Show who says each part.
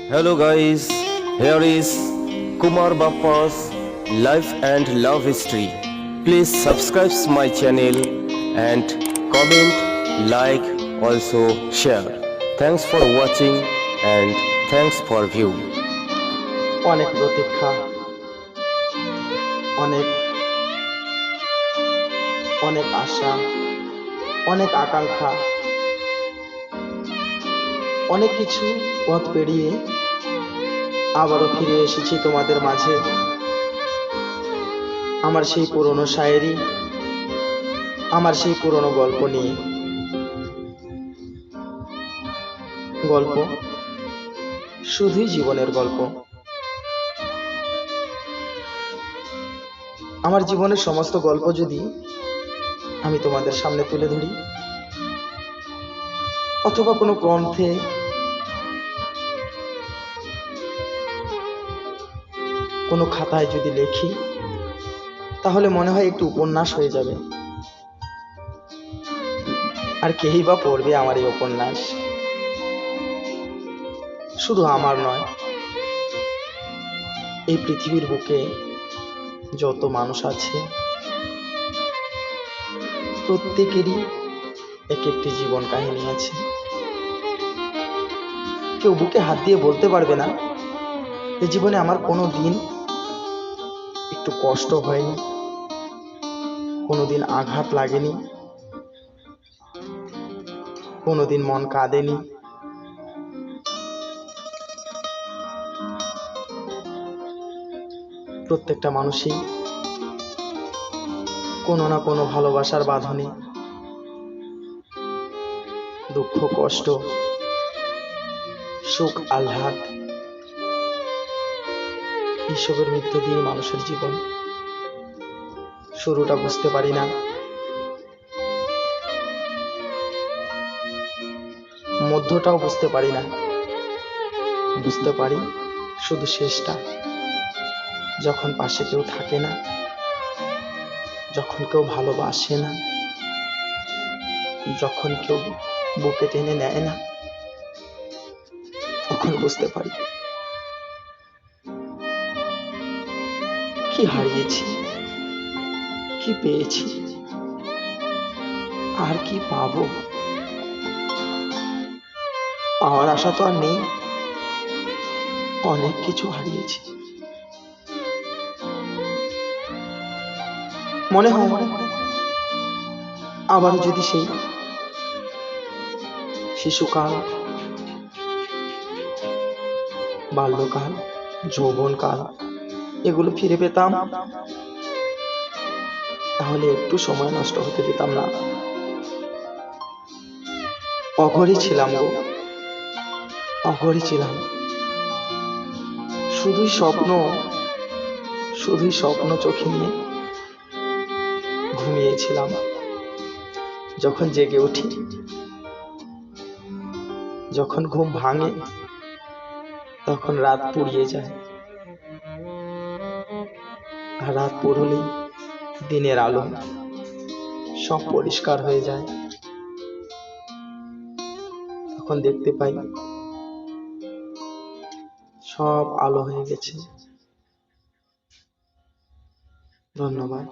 Speaker 1: Hello guys, here is Kumar Bappa's Life and Love History. Please subscribe my channel and comment, like, also share. Thanks for watching and thanks for view.
Speaker 2: অনেক প্রতীক্ষা, অনেক অনেক আশা, অনেক আকাঙ্ক্ষা, অনেক কিছু পথ পেরিয়ে আবারও ফিরে এসেছি তোমাদের মাঝে। আমার সেই পুরনো শায়েরি, আমার সেই পুরনো গল্প নিয়ে। গল্প শুধুই জীবনের গল্প। আমার জীবনের সমস্ত গল্প যদি আমি তোমাদের সামনে তুলে ধরি, অথবা কোনো গ্রন্থে, কোনো খাতায় যদি লিখি, তাহলে মনে হয় একটু উপন্যাস হয়ে যাবে। আর কেই বা পড়বে আমার এই উপন্যাস? শুধু আমার নয়, এই পৃথিবীর বুকে যত মানুষ আছে প্রত্যেকেরই এক একটি জীবন কাহিনী আছে। কেউ বুকে হাত দিয়ে বলতে পারবে না যে জীবনে আমার কোনো দিন একটু কষ্ট হয়নি, কোনোদিন আঘাত লাগেনি, কোনোদিন মন কাঁদেনি। প্রত্যেকটা মানুষই কোনো না কোনো ভালোবাসার বাঁধনে দুঃখ, কষ্ট, সুখ, আহ্লাদ এইসবের মধ্য দিয়ে মানুষের জীবন। শুরুটা বুঝতে পারি না, মধ্যটাও বুঝতে পারি না, বুঝতে পারি শুধু শেষটা। যখন পাশে কেউ থাকে না, যখন কেউ ভালোবাসে না, যখন কেউ বুকে টেনে নেয় না, তখন বুঝতে পারি কি হারিয়েছি, কি পেয়েছি, আর কি পাবো। পাওয়ার আশা তো আর নেই, অনেক কিছু হারিয়েছি। মনে হয় আবারও যদি সেই শিশুকাল, বাল্যকাল, যৌবনকাল এগুলো ফিরে পেতাম, তাহলে একটু সময় নষ্ট হতে দিতাম না। অঘরে ছিলাম গো, অঘরে ছিলাম। শুধুই স্বপ্ন, শুধুই স্বপ্ন চোখে নিয়ে ঘুমিয়েছিলাম। যখন জেগে উঠি, যখন ঘুম ভাঙে, তখন রাত পুড়িয়ে যায়। আর রাত পুরোলেই দিনের আলো সব পরিষ্কার হয়ে যায়। তখন দেখতে পাই সব আলো হয়ে গেছে। ধন্যবাদ।